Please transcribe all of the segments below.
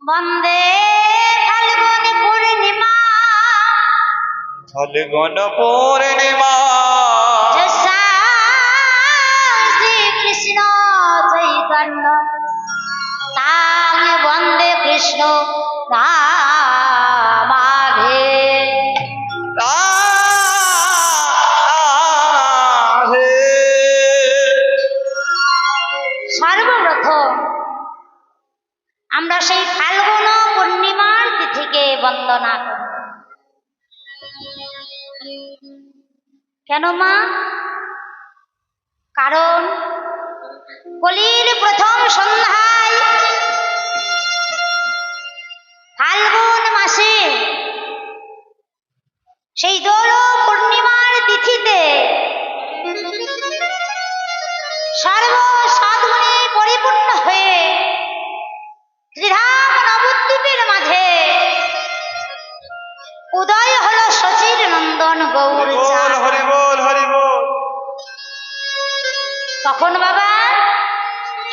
বন্দে ফাল্গুন পূর্ণিমা ফাল্গুন পূর্ণিমা শ্রীকৃষ্ণ চৈতন্য তাং বন্দে কৃষ্ণ রাধে সর্বপ্রথম আমরা সেই ফাল্গুন পূর্ণিমার তিথিকে বন্দনা করি। কেন মা? কারণ কলির প্রথম সন্ধ্যায় ফাল্গুন মাসে সেই দোল পূর্ণিমার তিথিতে সর্বসাধনে পরিপূর্ণ হয়ে শ্রীধাম নবদ্বীপের মাঝে উদয় হল শচীর নন্দন গৌর চাঁদ। তখন বাবা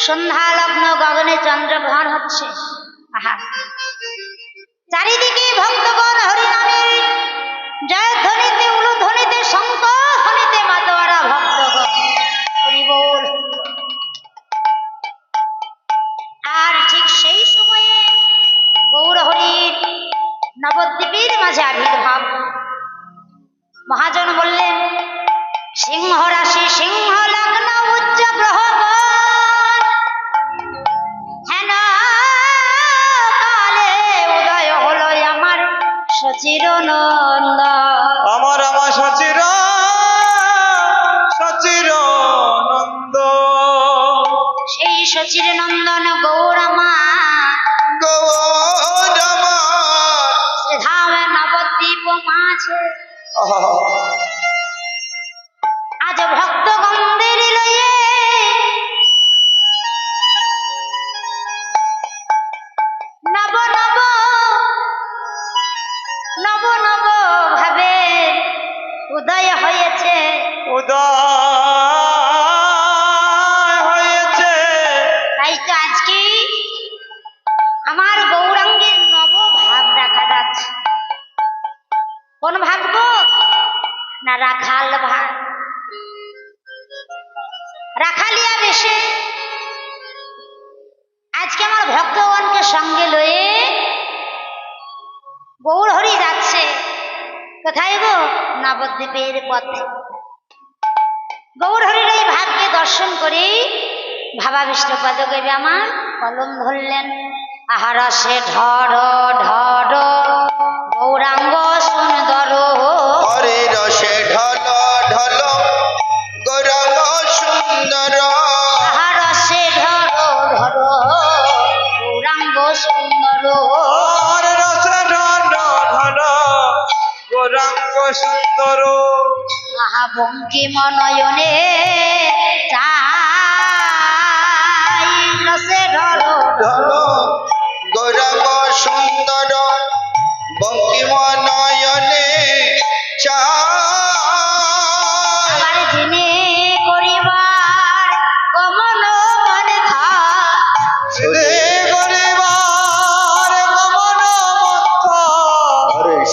সন্ধ্যা লগ্ন, গগনে চন্দ্রগ্রহণ হচ্ছে। আহা, চারিদিকে ভক্তগণ হরিনামের জয়ধ্বনিতে, উলুধ্বনিতে, শঙ্খ ধ্বনিতে মাতোয়ারা ভক্তগণ হরি বল। আর ঠিক সেই সময়ে গৌর হরির নবদ্বীপের মাঝে আবির্ভাব। মহাজন বললেন, সিংহ রাশি, সিংহ লগ্ন, উচ্চ গ্রহগণ, হেন কালে উদয় হলো আমার শচীর নন্দন। আমার শচীর নন্দ, সেই শচীর নন্দন গৌরমা শ্রীধাম নবদ্বীপ মাঝে আজ ভক্তগণদের লয়ে নব নব নব নব ভাবে উদয় হয়েছে। তাই তো আজকে আমার গৌরাঙ্গের নব ভাব দেখা যাচ্ছে। কোন ভাব গো? না রাখাল ভাব, রাখালিয়া বেশে আজকে আমার ভক্তগণকে সঙ্গে লয়ে গৌর হরি যাচ্ছে। কোথায় গো? নবদ্বীপের পথে। গৌর হরির এই ভাবকে দর্শন করে ভাবাবিষ্ট পদকবি আমার কলম ধরলেন। আহার সে ঢর ঢর গৌরাঙ্গ সুন্দর, হরে রসে ঢল ঢল গৌরাঙ্গ সুন্দর, আহার সে ঢর ঢর গৌরাঙ্গ সুন্দর, হরে রসে ঢল ঢল গৌরাঙ্গ সুন্দর, আহা বঙ্কিম নয়নে চাই রসে ঢর ঢল গৌরাঙ্গ সুন্দর, বঙ্কিম নয়নে আবার যিনি করিবার গমন মনে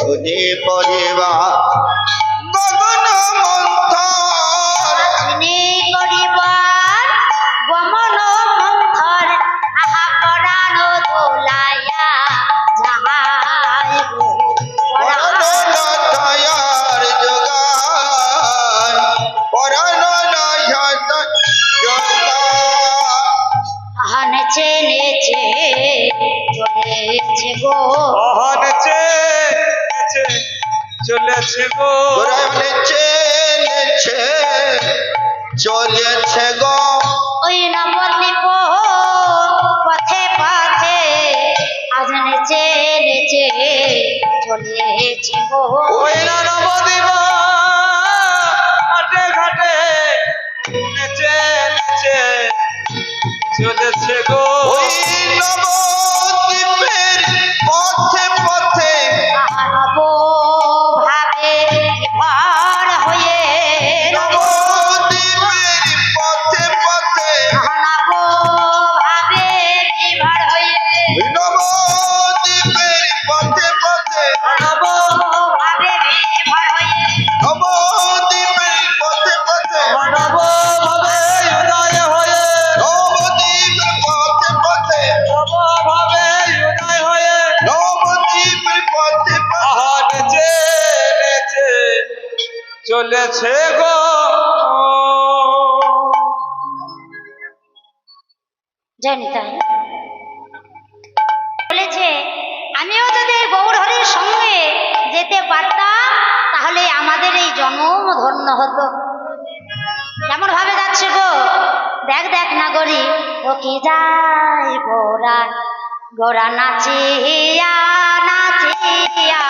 শুনে পরিবার গগন মন্থর, যিনি করিবার গমন মন্থর, আহা পরাণ দোলাইয়া যাহাই গো পরাণ দয়ার যোগায়, পরাণ দয়ার যোগায়, আহা নেচে নেচে চলেছে গো, নেচে নেচে চলেছে গো, নেচে নেচে চলেছে গো, ওই নবদ্বীপ পথে পথে আজ নেচে নেচে চলেছে গো, ওই নবদ্বীপ ঘাটে ঘাটে নেচে নেচে চলেছে গো, ওই নবদ্বীপের পথে পথে নব ভাবে ভর হয়ে, নবদ্বীপের পথে পথে নব ভাবে বিভর হয়ে, নব চলেছে গো। জানি তাই বলেছে, আমিও যদি গৌর হরির সঙ্গে যেতে পারতাম তাহলে আমাদের এই জন্ম ধন্য হতো। কেমন ভাবে যাচ্ছে গো, দেখ দেখ না গরি, ও কি যায় গোরা, গোরা নাচিয়া নাচিয়া,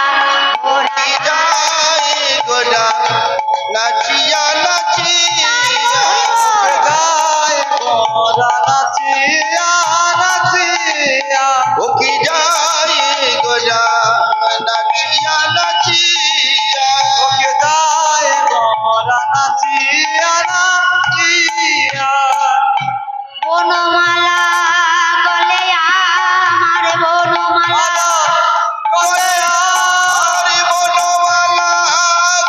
গোরা কি যায় গোরা নাচিয়া নাচিয়া, গায় গোরা নাচিয়া নাচিয়া, ও কি যায় গোরা নাচিয়া নাচিয়া, ওকে গায় গোরা নাচিয়া নাচিয়া। বনমালা গলে আমার বনমালা, গলে আরে বনমালা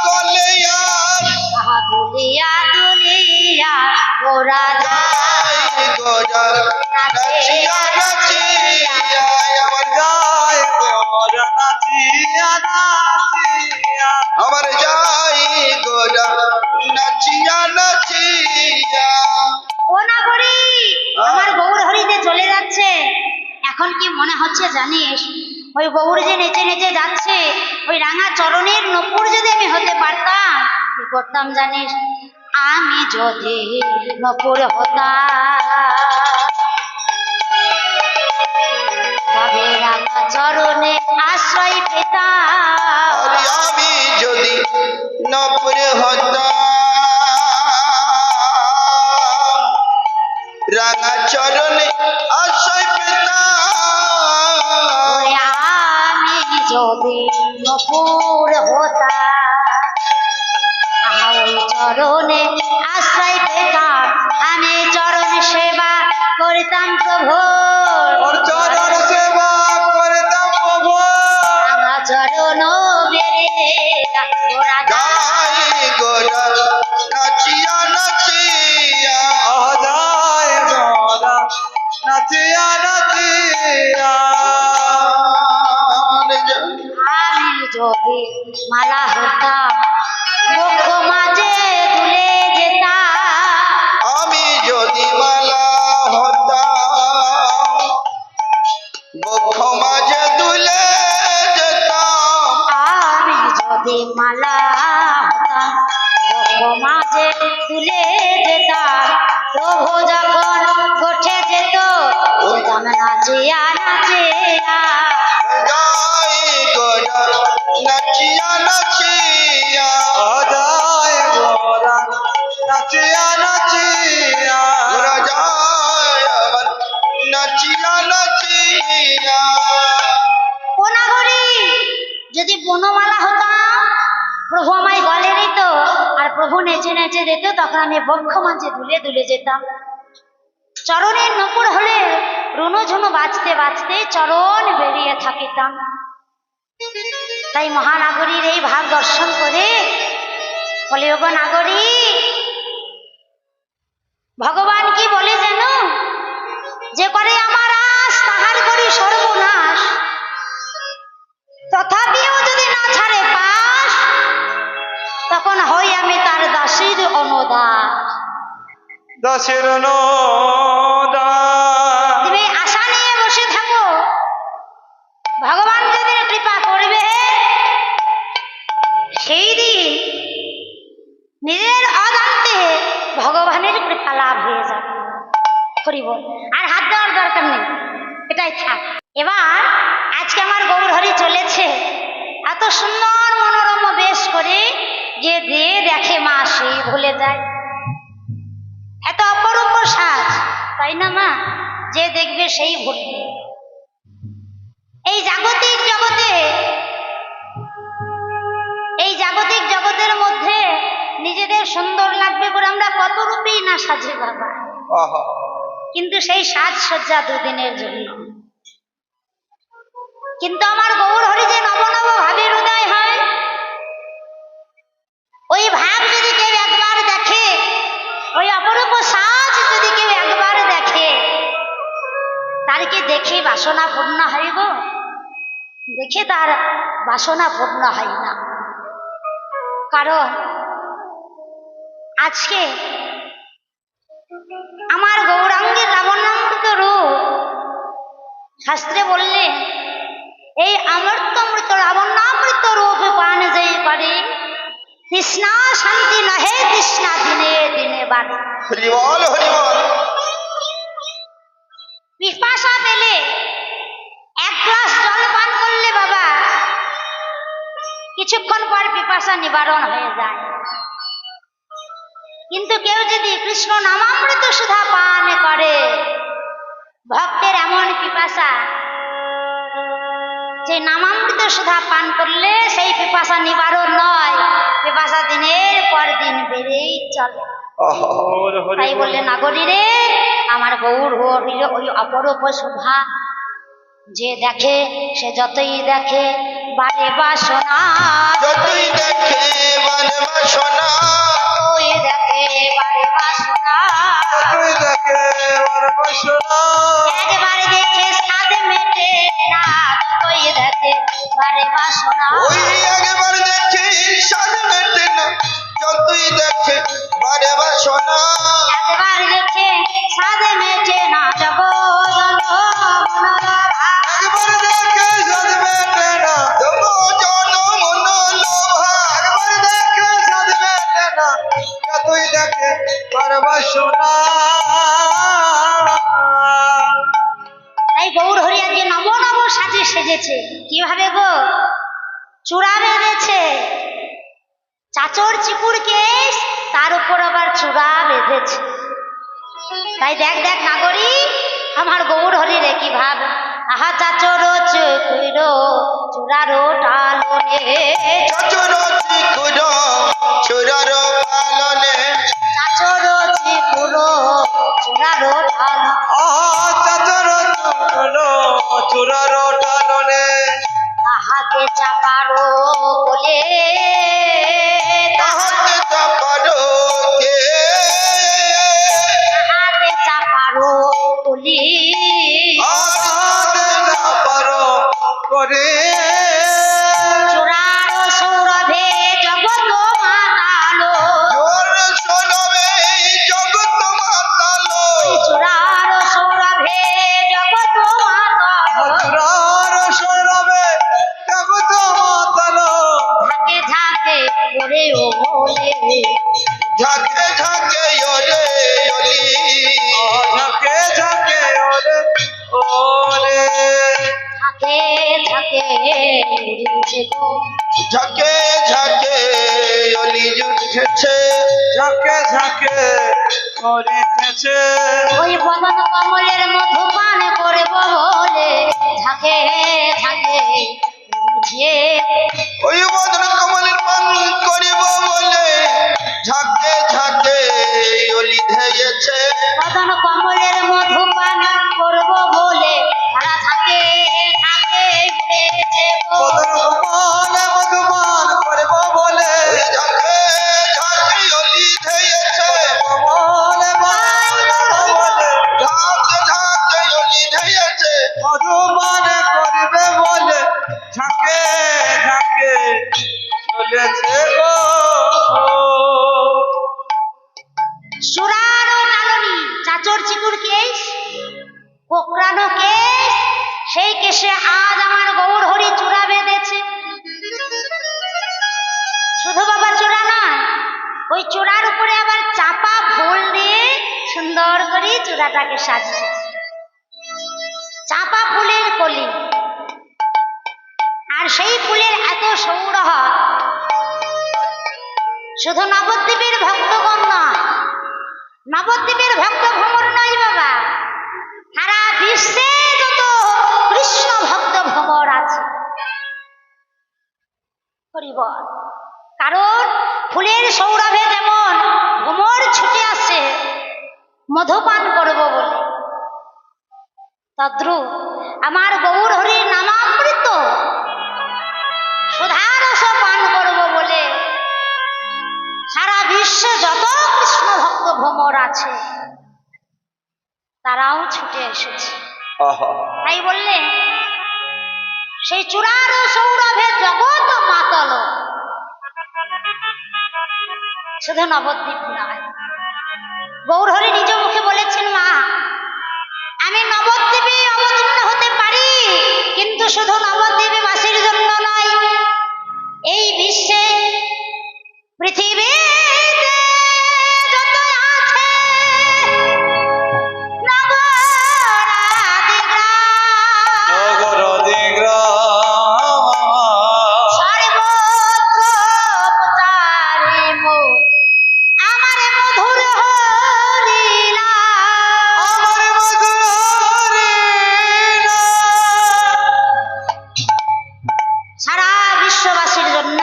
গলে আর আহা দুলিয়া দুলিয়া গোরা যায় যায় গোরা নাচিয়া নাচিয়া, আমার গায় গোরা নাচিয়া নাচিয়া। আমার যাই গোরা নাচিয়া নাচিয়া। ও না করি, আমার গৌর হরিতে চলে যাচ্ছে। এখন কি মনে হচ্ছে জানিস, ওই গৌর যে নেচে নেচে যাচ্ছে, ওই রাঙা চরণের নপুর যদি আমি হতে পারতাম, কি করতাম জানিস? আমি যদি নপুর হতাম তবে রাঙা চরণে আশ্রয় পেতাম। আরে আমি যদি নপুর হতাম, রাঙা চরণে আশ্রয় পেতাম। ওরে আমি যদি নপুর হতাম, ওই চরণে আশ্রয় পেতাম, আমি চরণ সেবা করতাম প্রভু। ওর চরণ সেবা করতাম প্রভু। রাঙা চরণ বেড়ে গোরা গাই গোরা নাচিয়া নাচিয়া, আদায় গোরা নাচিয়া নাচিয়া। আমি যদি মালা হতাম বক্ষ মাঝে দুলে যেতাম। আমি যদি মালা হতাম বক্ষ মাঝে দুলে যেতাম। আমি যদি মালা হতাম বক্ষ মাঝে তুলে যেতাম। প্রভু যখন গোঠে যেত যেতাম নাচিয়া নাচিয়া। গাই গোরা নাচিয়া নাচিয়া, আদায় গোরা নাচিয়া নাচিয়া। গোরা যায় আমার নাচিয়া নাচিয়া। কোনাগরি যদি বনমালা হতাম, প্রভু আমায় গলে নিত আর প্রভু নেচে নেচে দিত, তখন আমি বক্ষ মাঝে দুলে দুলে যেতাম। চরণের নপুর হলে রুনুঝুনু বাজতে বাজতে চরণ বেরিয়ে থাকিতাম। তাই মহানাগরীর এই ভাব দর্শন করে বলে, ওগো নাগরী, ভগবান কি বলে যেন, যে করে আমার আশ তাহার করি সর্বনাশ, তথাপিও যদি না ছাড়ে পাশ, তখন হই আমি তার দাসীর অনুদাস। দাসের নদান। তুমি আশা নিয়ে বসে থাকো, ভগবান যেদিন কৃপা করবে সেই দিন নিজের অজান্তে ভগবানের কৃপা লাভ হয়ে যাবে। হরি বল, আর হাত দেওয়ার দরকার নেই, এটাই থাক। এবার আজকে আমার গৌর হরি চলেছে এত সুন্দর মনোরম বেশ করে, যে দিয়ে দেখে মা সেই ভুলে যায়। এত অপরূপ সাজ, তাই না মা? যে দেখবে সেই ভুলবে। এই জাগতিক জগতে, এই জাগতিক জগতের মধ্যে নিজেদের সুন্দর লাগবে করে আমরা কত রূপেই না সাজি বাবা, আহা, কিন্তু সেই সাজসজ্জা দুদিনের জন্য। কিন্তু আমার গৌর হরি যে নব নব ভাবের উদয় হয়, ওই ভাব যদি কেউ একবার দেখে, ওই অপরূপ সাজ যদি কেউ একবার দেখে, তার কি দেখে বাসনা পূর্ণ হয় গো? দেখে তার বাসনা পূর্ণ হয় না। কারণ আজকে আমার গৌরাঙ্গের লাবণ্যামৃত রূপ শাস্ত্রে বললেন এই অমৃত লাবণ্যামৃত রূপ পান যেই করে তৃষ্ণা শান্তি নহে তৃষ্ণা দিনে দিনে বাড়ে। হরি বল হরি বল। পিপাসা পেলে এক গ্লাস জল পান করলে বাবা কিছুক্ষণ পর পিপাসা নিবারণ হয়ে যায়, কিন্তু কেউ যদি কৃষ্ণ নামামৃত সুধা পান করে ভক্তের এমন পিপাসা যে নামামৃত সুধা পান করলে সেই পিপাসা নিবারণ নয়, পিপাসা দিনের পর দিন বেড়েই চলে। তাই বললে নাগরী রে আমার গৌর হরির ওই অপরূপ শোভা যে দেখে সে যতই দেখে বারে বাসনা, যতই দেখে বারে বাসনা, যতই দেখে বারে বাসনা, তুই দেখে বাসনা একবার দেখে স্বাদ মেটে না, যতই দেখে বারে বাসনা, ওই একবার দেখে স্বাদ মেটে না, যতই দেখে বারে বাসনা, একবার দেখে স্বাদ মেটে না জগৎ একবার দেখে সাদ মেটে না, জগ জন মন লোভা, একবার দেখে সাদ মেটে না, তুই দেখে বাসনা। তাই গৌর হরি আজকে নব নব সাজে সেজেছে। কিভাবে গো? চূড়া বেঁধেছে, চাচর চিকুর কেশ তার উপর আবার চূড়া বেঁধেছে। তাই দেখ দেখ নাগরী আমার গৌর হরি রে কি ভাব, আহা চাচর চিকুর চূড়ারো টালনে, চচর চিকুর চূড়ার পালনে, চাচর চিকুর চূড়ারো টাল, চাচর চূড়ার টালনে, তাহাকে চাপারো বলে, তাহাতে চাপারো কে, তাহাকে চাপারো বলি, আতে না পারো করে চূড়ার সৌরভে জগৎ মাতালো, জোর শোনবে জগৎ মাতালো, চূড়ার সৌরভে জগৎ মাতালো, চূড়ার সৌরভে জগৎ মাতালো, ঝাঁকে ঝাঁকে ওরে ও বলে, ঝাঁকে ঝাঁকে ওরে অলি, ঝাঁকে ঝাঁকে ওরে ওরে, ঝাঁকে ঝাঁকে উড়িছে গো, ঝাঁকে ঝাঁকে অলি উঠেছে, ঝাঁকে ঝাঁকে করিতেছে, ওই বদন কমলের মধু পান করব বলে ঝাঁকে ঝাঁকে উড়িছে, ওই বদন কমলের পান করিব বলে ঝাঁকে ঝাঁকে অলি ধেয়েছে, বদন কমলের মধু পান করব বলে তারা ঝাঁকে ঝাঁকে উড়েছে গো, বদন কুমারে মধুপান করব বলে, ওই ঝাঁকে ঝাঁকে অলি ধেয়েছে, কমলে বান বলে, ঝাঁকে ঝাঁকে অলি ধেয়েছে, মধুপান করবে বলে, ঝাঁকে ঝাঁকে চলেছে গো। সুরারো টালনি চাচর চিকুর কেশ, কোকড়ানো কেশ, সেই কেশে আজ আমার গৌর হরি চূড়া বেঁধেছে। শুধু বাবা চূড়া নয়, ওই চূড়ার উপরে আবার চাপা ফুল দিয়ে সুন্দর করে চূড়াটাকে সাজিয়েছে, চাপা ফুলের কলি, আর সেই ফুলের এত সৌরভ শুধু নবদ্বীপের ভক্তগণ নয়, নবদ্বীপের ভক্ত ভ্রমর নয় বাবা, সারা বিশ্বে যত কৃষ্ণ ভক্ত ভ্রমর আছে হরি বল। কারণ ফুলের সৌরভে যেমন ভ্রমর ছুটে আসে মধুপান করব বলে, তদ্রূপ আমার গৌর হরির নামামৃত সুধারস পান করব বলে সারা বিশ্বে যত কৃষ্ণ ভক্ত ভ্রমর আছে তারাও ছুটে এসেছে। তাই বললে সেই চূড়ার সৌরভে জগৎ মাতল, শুধু নবদ্বীপ নয়, গৌরহরি নিজ মুখে বলেছেন, মা আমি নবদ্বীপে অবতীর্ণ হতে পারি, কিন্তু শুধু নবদ্বীপে বাসীর জন্য নয়, এই বিশ্বে পৃথিবীতে যত আছে নগরাদি গ্রাম সর্বত্র প্রচারিম আমার মধুর হরিনাম। আমার মধুর সারা বিশ্ববাসীর জন্য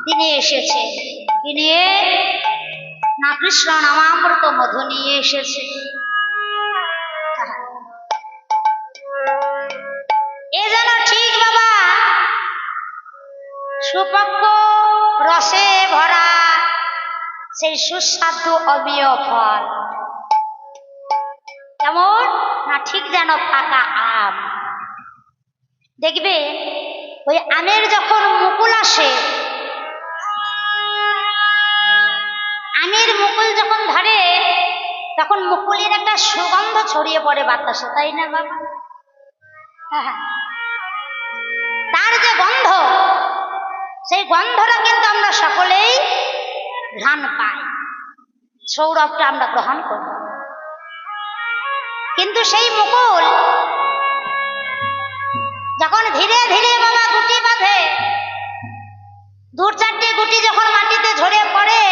তিনি এসেছে, কি নিয়ে? না কৃষ্ণ নামামৃত মধু নিয়ে এসেছে। এ যেন ঠিক বাবা সুপক্ক রসে ভরা সেই সুস্বাদু অমীয় ফল, কেমন না ঠিক যেন ফাঁকা আম। দেখবে ওই আমের যখন মুকুল আসে, আমের মুকুল যখন ধরে তখন মুকুলের একটা সুগন্ধ ছড়িয়ে পড়ে বাতাসে, তাই না বাবা? হ্যাঁ, তার যে গন্ধ, সেই গন্ধটা কিন্তু আমরা সকলেই ঘ্রাণ পাই, সৌরভটা আমরা গ্রহণ করি। কিন্তু সেই মুকুল যখন ধীরে ধীরে বাবা গুটি বাঁধে, দু চারটে গুটি যখন মাটিতে ঝরে পড়ে,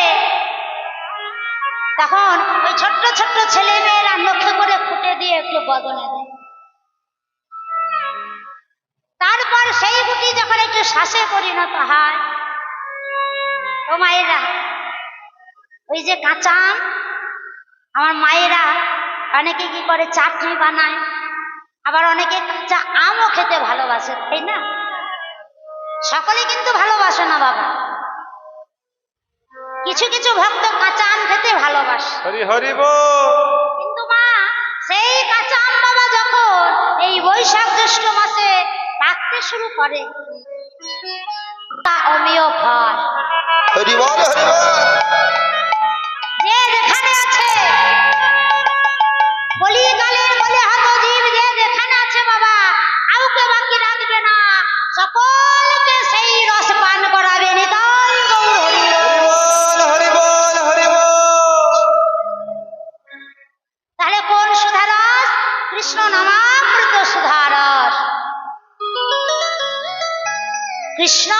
তখন ওই ছোট্ট ছোট্ট ছেলে মেয়েরা লক্ষ্য করে ফুটে দিয়ে একটু বদনে দেয়। তারপর সেই গুটি যখন একটু শ্বাসে পরিণত হয়, ও মায়েরা, ওই যে কাঁচা আম, আমার মায়েরা অনেকে কি করে চাটনি বানায়, আবার অনেকে কাঁচা আমও খেতে ভালোবাসে, তাই না? সকলে কিন্তু ভালোবাসে না বাবা, কিছু কিছু ভক্ত কাঁচা আম খেতে ভালোবাসে। হরি হরি বল। কিন্তু মা সেই কাঁচা আম বাবা যখন এই বৈশাখ জ্যৈষ্ঠ মাসে পাকতে শুরু করে, তা অমীয় ফল। হরি বল হরি বল। যে যেখানে আছে কলিকালের বলে হত জীব, যে যেখানে আছে বাবা কাউকে বাকি রাখবে না, সকলকে সেই রস পান করাবে। নিতাই গৌর হরি বল। হরি বল হরি বল। তাহলে কোন সুধারস? কৃষ্ণ নামামৃত সুধারস, কৃষ্ণ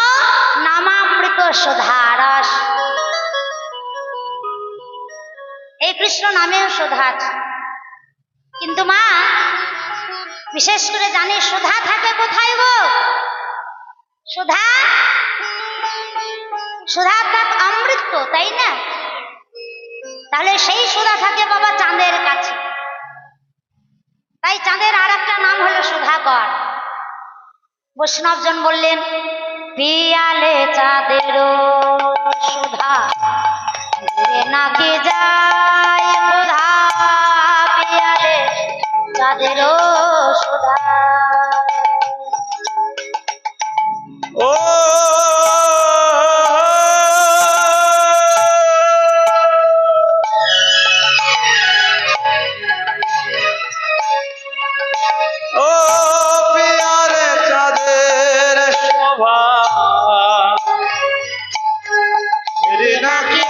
নামামৃত সুধারস। এই কৃষ্ণ নামেও সুধা আছে, কিন্তু মা বিশেষ করে জানি সুধা থাকে কোথায় গো? সুধা, সুধা তাক অমৃত, তাই না? তাহলে সেই সুধা থাকে বাবা চাঁদের কাছে, তাই চাঁদের আর একটা নাম হলো সুধাকর। বৈষ্ণবজন বললেন, পিয়ালে চাঁদেরও সুধা নাকি যায় ক্ষুধা, পিয়ালে চাঁদেরও সুধা। ও ও পিয়ারে চাঁদের শোভা, রে নাকি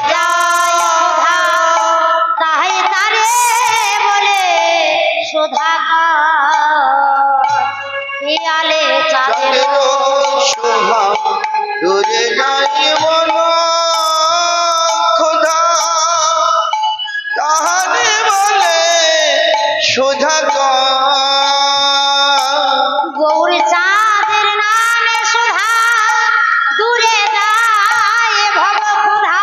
তাই তারে বলে সুধাকর, পিয়ালে চাঁদের শোভা দূরে নাই মন খোদা, তাহারে বলে সুধাকর। গৌর চাঁদের নামে সুধা, দূরে যায় ভব ক্ষুধা।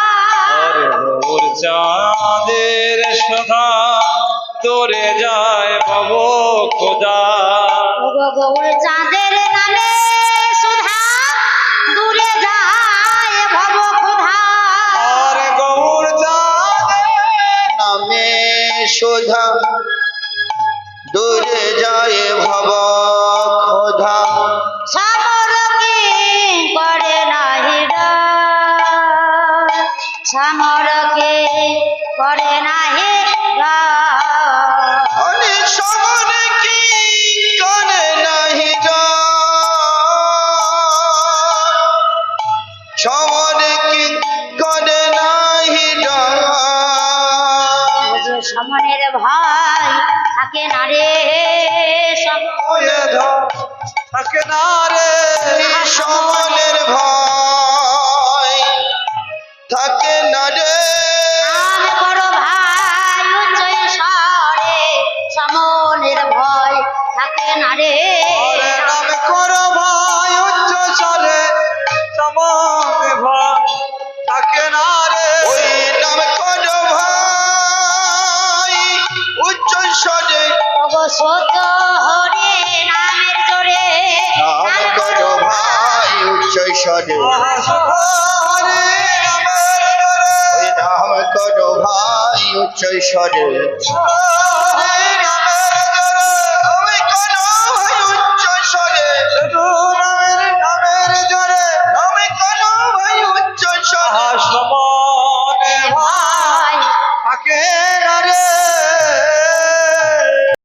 ওর চাঁদের শোভা দূরে যায় ভব খোদা। গৌর চাঁদের নামে সুধা, দূরে যায় ভব ক্ষুধা। সমরকে করে না হে অনেক সমরে কি করে নাহি সমরে কি করে নাহি সমনের ভাই থাকে না রে ওয়ে ধর থাকে না রে সমনের ভয় থাকে না রে নাম করো ভাই উচ্চ স্বরে সমনের ভয় থাকে না রে ওরে নাম করো ভাই উচ্চ স্বরে সমনে ভয় থাকে না রে ওই নাম করো ভাই উচ্চ স্বরে ওগো সত্য হরে নামের জোরে নাম করো ভাই উচ্চ স্বরে হরে নামের ওই নাম করো ভাই উচ্চ স্বরে হরে